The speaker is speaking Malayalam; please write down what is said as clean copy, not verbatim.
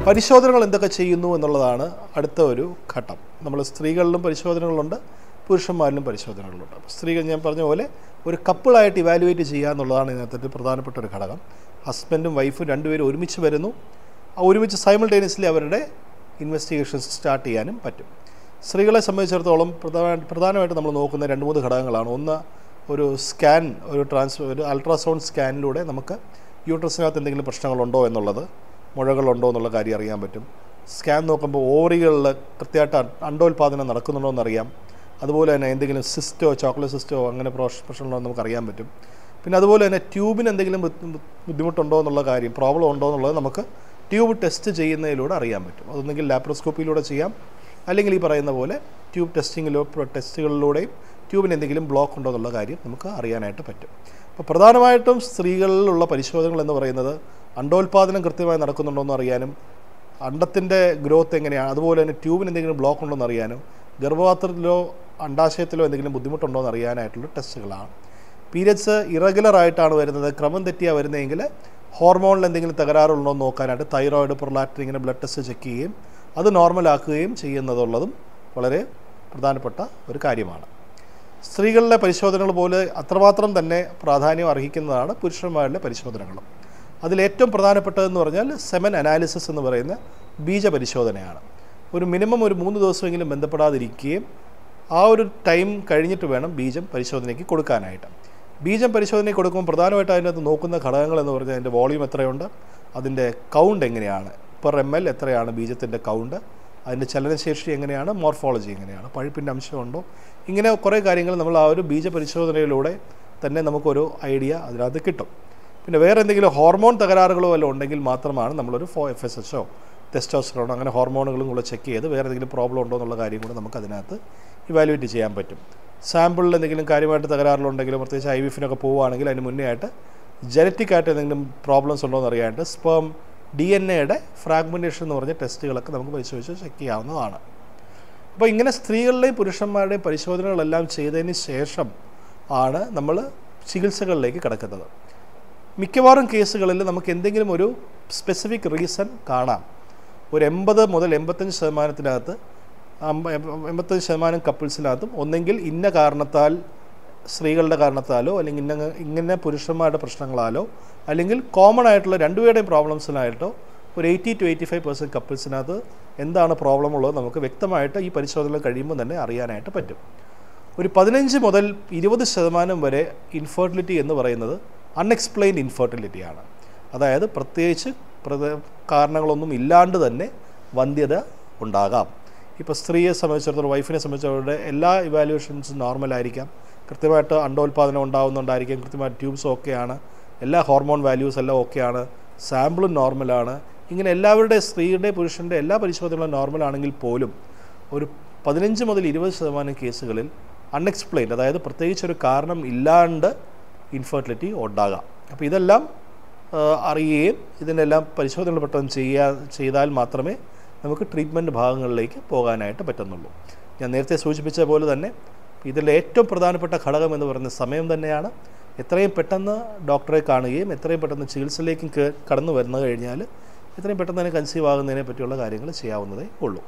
പരിശോധനകൾ എന്തൊക്കെ ചെയ്യുന്നു എന്നുള്ളതാണ് അടുത്ത ഒരു ഘട്ടം. നമ്മൾ സ്ത്രീകളിലും പരിശോധനകളുണ്ട്, പുരുഷന്മാരിലും പരിശോധനകളുണ്ട്. സ്ത്രീകൾ ഞാൻ പറഞ്ഞ പോലെ ഒരു കപ്പിളായിട്ട് ഇവാലുവേറ്റ് ചെയ്യുക എന്നുള്ളതാണ് ഇതിനകത്ത് പ്രധാനപ്പെട്ട ഒരു ഘടകം. ഹസ്ബൻഡും വൈഫും രണ്ടുപേരും ഒരുമിച്ച് വരുന്നു, ഒരുമിച്ച് സൈമൾട്ടേനിയസ്ലി അവരുടെ ഇൻവെസ്റ്റിഗേഷൻസ് സ്റ്റാർട്ട് ചെയ്യാനും പറ്റും. സ്ത്രീകളെ സംബന്ധിച്ചിടത്തോളം പ്രധാനമായിട്ട് നമ്മൾ നോക്കുന്ന 2-3 ഘടകങ്ങളാണ്. ഒന്ന്, ഒരു സ്കാൻ, ഒരു അൾട്രാസൗണ്ട് സ്കാനിലൂടെ നമുക്ക് യൂട്രസിനകത്ത് എന്തെങ്കിലും പ്രശ്നങ്ങളുണ്ടോ എന്നുള്ളത്, മുഴകളുണ്ടോ എന്നുള്ള കാര്യം അറിയാൻ പറ്റും. സ്കാൻ നോക്കുമ്പോൾ ഓവറികളിൽ കൃത്യമായിട്ട് അണ്ടോൽപാദനം നടക്കുന്നുണ്ടോ എന്നറിയാം. അതുപോലെ തന്നെ എന്തെങ്കിലും സിസ്റ്റോ, ചോക്ലേറ്റ് സിസ്റ്റോ അങ്ങനെ പ്രശ്നമുണ്ടോ എന്ന് നമുക്കറിയാൻ പറ്റും. പിന്നെ അതുപോലെ തന്നെ ട്യൂബിന് എന്തെങ്കിലും ബുദ്ധിമുട്ടുണ്ടോ എന്നുള്ള കാര്യം, പ്രോബ്ലം ഉണ്ടോ എന്നുള്ളത് നമുക്ക് ട്യൂബ് ടെസ്റ്റ് ചെയ്യുന്നതിലൂടെ അറിയാൻ പറ്റും. അതൊന്നെങ്കിൽ ലാപ്രോസ്കോപ്പിയിലൂടെ ചെയ്യാം, അല്ലെങ്കിൽ ഈ പറയുന്ന പോലെ ട്യൂബ് ടെസ്റ്റുകളിലൂടെയും ട്യൂബിന് എന്തെങ്കിലും ബ്ലോക്ക് ഉണ്ടോ എന്നുള്ള കാര്യം നമുക്ക് അറിയാനായിട്ട് പറ്റും. അപ്പോൾ പ്രധാനമായിട്ടും സ്ത്രീകളിലുള്ള പരിശോധനകൾ എന്ന് പറയുന്നത് അണ്ടോൽപാദനം കൃത്യമായി നടക്കുന്നുണ്ടോ എന്ന് അറിയാനും, അണ്ടത്തിൻ്റെ ഗ്രോത്ത് എങ്ങനെയാണ്, അതുപോലെ തന്നെ ട്യൂബിന് എന്തെങ്കിലും ബ്ലോക്ക് ഉണ്ടോ എന്ന് അറിയാനും, ഗർഭപാത്രത്തിലോ അണ്ടാശയത്തിലോ എന്തെങ്കിലും ബുദ്ധിമുട്ടുണ്ടോ എന്ന് അറിയാനായിട്ടുള്ള ടെസ്റ്റുകളാണ്. പീരിയഡ്സ് ഇറഗുലറായിട്ടാണ് വരുന്നത്, ക്രമം തെറ്റിയാണ് വരുന്നതെങ്കിൽ ഹോർമോണിൽ എന്തെങ്കിലും തകരാറുണ്ടോ എന്ന് നോക്കാനായിട്ട് തൈറോയിഡ്, പ്രൊലാക്റ്റിൻ ഇങ്ങനെ ബ്ലഡ് ടെസ്റ്റ് ചെക്ക് ചെയ്യുകയും അത് നോർമലാക്കുകയും ചെയ്യുന്നതുള്ളതും വളരെ പ്രധാനപ്പെട്ട ഒരു കാര്യമാണ്. സ്ത്രീകളിലെ പരിശോധനകൾ പോലെ അത്രമാത്രം തന്നെ പ്രാധാന്യം അർഹിക്കുന്നതാണ് പുരുഷന്മാരിലെ പരിശോധനകളും. അതിലേറ്റവും പ്രധാനപ്പെട്ടതെന്ന് പറഞ്ഞാൽ സെമൻ അനാലിസിസ് എന്ന് പറയുന്ന ബീജപരിശോധനയാണ്. ഒരു മിനിമം 3 ദിവസമെങ്കിലും ബന്ധപ്പെടാതിരിക്കുകയും ആ ഒരു ടൈം കഴിഞ്ഞിട്ട് വേണം ബീജം പരിശോധനയ്ക്ക് കൊടുക്കാനായിട്ട്. ബീജം പരിശോധനയ്ക്ക് കൊടുക്കുമ്പോൾ പ്രധാനമായിട്ട് അതിനകത്ത് നോക്കുന്ന ഘടകങ്ങൾ എന്ന് പറഞ്ഞാൽ അതിൻ്റെ വോളിയം എത്രയുണ്ട്, അതിൻ്റെ കൗണ്ട് എങ്ങനെയാണ്, പെർ ml എത്രയാണ് ബീജത്തിൻ്റെ കൗണ്ട്, അതിൻ്റെ ചലനശേഷി എങ്ങനെയാണ്, മോർഫോളജി എങ്ങനെയാണ്, പഴുപ്പിൻ്റെ അംശമുണ്ടോ, ഇങ്ങനെ കുറേ കാര്യങ്ങൾ നമ്മൾ ആ ഒരു ബീജപരിശോധനയിലൂടെ തന്നെ നമുക്കൊരു ഐഡിയ അതിനകത്ത് കിട്ടും. പിന്നെ വേറെ എന്തെങ്കിലും ഹോർമോൺ തകരാറുകളോ വല്ലതും ഉണ്ടെങ്കിൽ മാത്രമാണ് നമ്മളൊരു FSHO, ടെസ്റ്റോസ്റ്ററോൺ അങ്ങനെ ഹോർമോണുകളും കൂടെ ചെക്ക് ചെയ്ത് വേറെ എന്തെങ്കിലും പ്രോബ്ലം ഉണ്ടോ എന്നുള്ള കാര്യം കൂടെ നമുക്കതിനകത്ത് ഇവാലുവേറ്റ് ചെയ്യാൻ പറ്റും. സാമ്പിളിൽ എന്തെങ്കിലും കാര്യമായിട്ട് തകരാറുകളുണ്ടെങ്കിലും, പ്രത്യേകിച്ച് IVF-നൊക്കെ പോവുകയാണെങ്കിൽ അതിന് മുന്നേ ആയിട്ട് ജനറ്റിക്കായിട്ട് എന്തെങ്കിലും പ്രോബ്ലംസ് ഉണ്ടോ എന്ന് അറിയാനായിട്ട് സ്പേം DNA ഫ്രാഗ്മെൻറ്റേഷൻ എന്ന് പറഞ്ഞ ടെസ്റ്റുകളൊക്കെ നമുക്ക് പരിശോധിച്ച് ചെക്ക് ചെയ്യാവുന്നതാണ്. അപ്പോൾ ഇങ്ങനെ സ്ത്രീകളുടെയും പുരുഷന്മാരുടെയും പരിശോധനകളെല്ലാം ചെയ്തതിന് ശേഷം ആണ് നമ്മൾ ചികിത്സകളിലേക്ക് കിടക്കുന്നത്. മിക്കവാറും കേസുകളിൽ നമുക്ക് എന്തെങ്കിലും ഒരു സ്പെസിഫിക് റീസൺ കാണാം. ഒരു 80 മുതൽ 85% 85% കപ്പിൾസിനകത്തും ഒന്നെങ്കിൽ ഇന്ന കാരണത്താൽ, സ്ത്രീകളുടെ കാരണത്താലോ അല്ലെങ്കിൽ ഇങ്ങനെ പുരുഷന്മാരുടെ പ്രശ്നങ്ങളാലോ അല്ലെങ്കിൽ കോമൺ ആയിട്ടുള്ള രണ്ടുപേരുടെയും പ്രോബ്ലംസിനായിട്ടോ ഒരു 80 to 85% കപ്പിൾസിനകത്ത് എന്താണ് പ്രോബ്ലം ഉള്ളത് നമുക്ക് വ്യക്തമായിട്ട് ഈ പരിശോധന കഴിയുമ്പോൾ തന്നെ അറിയാനായിട്ട് പറ്റും. ഒരു 15 മുതൽ 20% വരെ ഇൻഫെർട്ടിലിറ്റി എന്ന് പറയുന്നത് അൺഎക്സ്പ്ലെയിൻഡ് ഇൻഫെർട്ടിലിറ്റിയാണ്. അതായത് പ്രത്യേകിച്ച് കാരണങ്ങളൊന്നും ഇല്ലാണ്ട് തന്നെ വന്ധ്യത ഉണ്ടാകാം. ഇപ്പോൾ സ്ത്രീയെ സംബന്ധിച്ചിടത്തോളം, വൈഫിനെ സംബന്ധിച്ചിടത്തോളം എല്ലാ ഇവാലുവേഷൻസും നോർമലായിരിക്കാം, കൃത്യമായിട്ട് അണ്ടോൽപാദനം ഉണ്ടാകുന്നുണ്ടായിരിക്കും, കൃത്യമായിട്ട് ട്യൂബ്സ് ഓക്കെയാണ്, എല്ലാ ഹോർമോൺ വാല്യൂസ് എല്ലാം ഓക്കെയാണ്, സാമ്പിളും നോർമലാണ്. ഇങ്ങനെ എല്ലാവരുടെ, സ്ത്രീയുടെ പുരുഷൻ്റെ എല്ലാ പരിശോധനകളും നോർമലാണെങ്കിൽ പോലും ഒരു 15 മുതൽ 20% കേസുകളിൽ അൺഎക്സ്പ്ലെയിൻഡ്, അതായത് പ്രത്യേകിച്ചൊരു കാരണം ഇല്ലാണ്ട് ഇൻഫെർട്ടിലിറ്റി ഉണ്ടാകാം. അപ്പോൾ ഇതെല്ലാം അറിയുകയും ഇതിനെല്ലാം പരിശോധനകൾ പെട്ടെന്ന് ചെയ്താൽ മാത്രമേ നമുക്ക് ട്രീറ്റ്മെൻറ്റ് ഭാഗങ്ങളിലേക്ക് പോകാനായിട്ട് പറ്റുന്നുള്ളൂ. ഞാൻ നേരത്തെ സൂചിപ്പിച്ച പോലെ തന്നെ ഇതിലെ ഏറ്റവും പ്രധാനപ്പെട്ട ഘടകം എന്ന് പറയുന്നത് സമയം തന്നെയാണ്. എത്രയും പെട്ടെന്ന് ഡോക്ടറെ കാണുകയും എത്രയും പെട്ടെന്ന് ചികിത്സയിലേക്ക് കടന്നു വരുന്നു കഴിഞ്ഞാൽ എത്രയും പെട്ടെന്ന് തന്നെ കൺസീവ് ആകുന്നതിനെ പറ്റിയുള്ള കാര്യങ്ങൾ ചെയ്യാവുന്നതേ ഉള്ളൂ.